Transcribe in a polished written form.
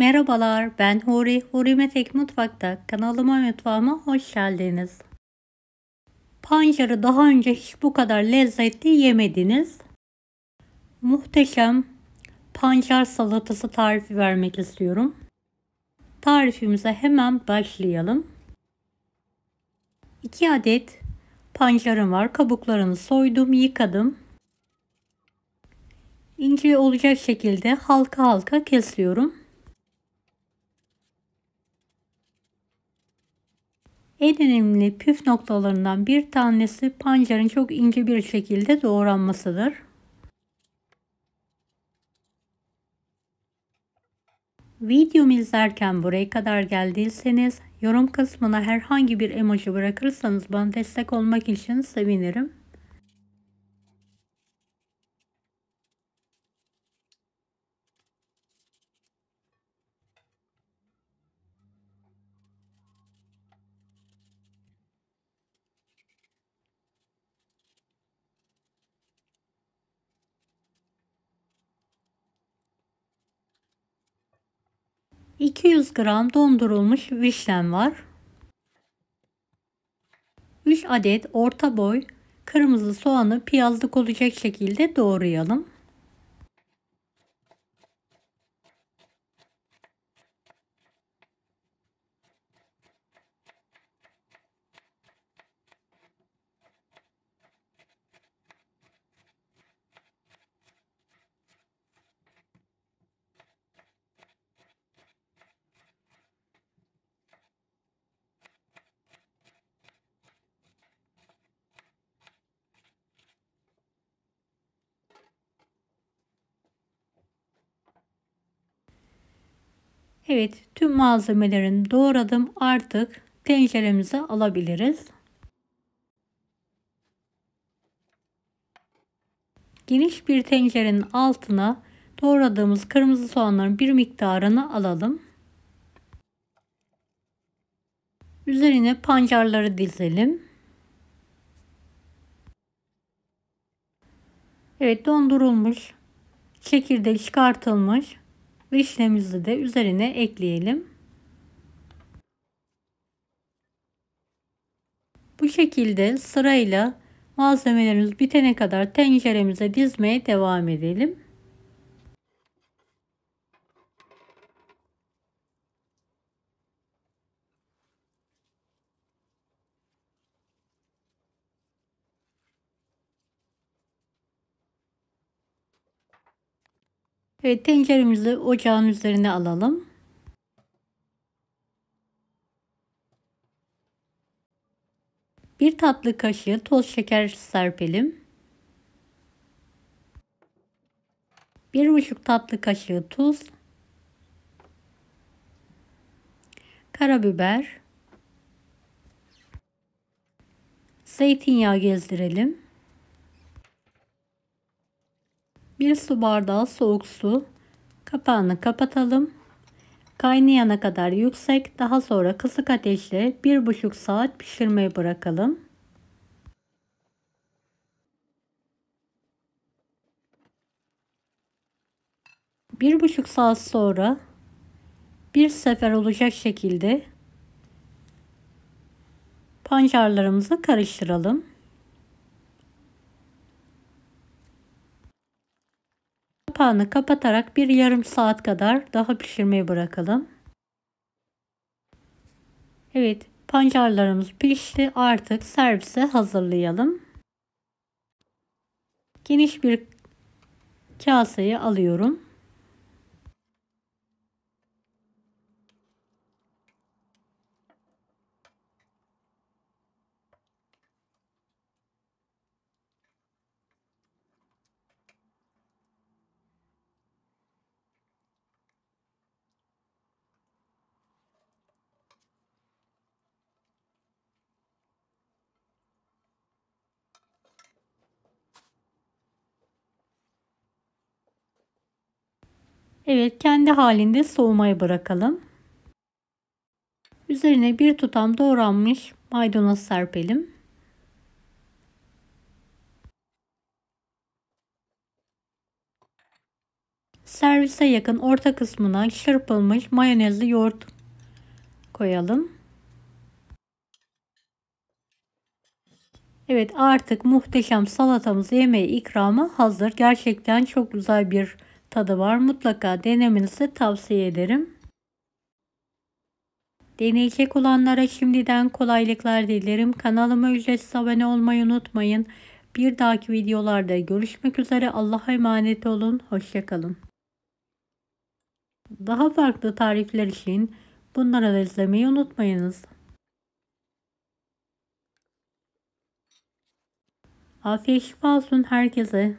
Merhabalar, ben Huri. Huri Metek Mutfak'ta kanalıma mutfağıma hoş geldiniz. Pancarı daha önce hiç bu kadar lezzetli yemediniz. Muhteşem pancar salatası tarifi vermek istiyorum. Tarifimize hemen başlayalım. 2 adet pancarım var. Kabuklarını soydum, yıkadım. İnce olacak şekilde halka halka kesiyorum. En önemli püf noktalarından bir tanesi pancarın çok ince bir şekilde doğranmasıdır. Videomu izlerken buraya kadar geldiyseniz yorum kısmına herhangi bir emoji bırakırsanız bana destek olmak için sevinirim. ...200 gram dondurulmuş vişnem var. 3 adet orta boy kırmızı soğanı piyazlık olacak şekilde doğrayalım. Evet, tüm malzemelerini doğradım. Artık tenceremize alabiliriz. Geniş bir tencerenin altına doğradığımız kırmızı soğanların bir miktarını alalım. Üzerine pancarları dizelim. Evet, dondurulmuş, çekirdeği çıkartılmış vişnemizi de üzerine ekleyelim. Bu şekilde sırayla malzemelerimiz bitene kadar tenceremize dizmeye devam edelim. Evet, tenceremizi ocağın üzerine alalım. Bir tatlı kaşığı toz şeker serpelim. 1,5 tatlı kaşığı tuz, karabiber, zeytinyağı gezdirelim. 1 su bardağı soğuk su. Kapağını kapatalım. Kaynayana kadar yüksek, daha sonra kısık ateşle 1,5 saat pişirmeye bırakalım. Bir buçuk saat sonra bir sefer olacak şekilde pancarlarımızı karıştıralım. Kapağını kapatarak bir yarım saat kadar daha pişirmeye bırakalım. Evet, pancarlarımız pişti. Artık servise hazırlayalım. Geniş bir kaseye alıyorum. Evet, kendi halinde soğumaya bırakalım. Üzerine bir tutam doğranmış maydanoz serpelim. Servise yakın orta kısmına çırpılmış mayonezli yoğurt koyalım. Evet, artık muhteşem salatamız yemeğe ikramı hazır. Gerçekten çok güzel bir tadı var. Mutlaka denemenizi tavsiye ederim. Deneyecek olanlara şimdiden kolaylıklar dilerim. Kanalıma ücretsiz abone olmayı unutmayın. Bir dahaki videolarda görüşmek üzere. Allah'a emanet olun. Hoşça kalın. Daha farklı tarifler için bunları da izlemeyi unutmayınız. Afiyet şifa olsun herkese.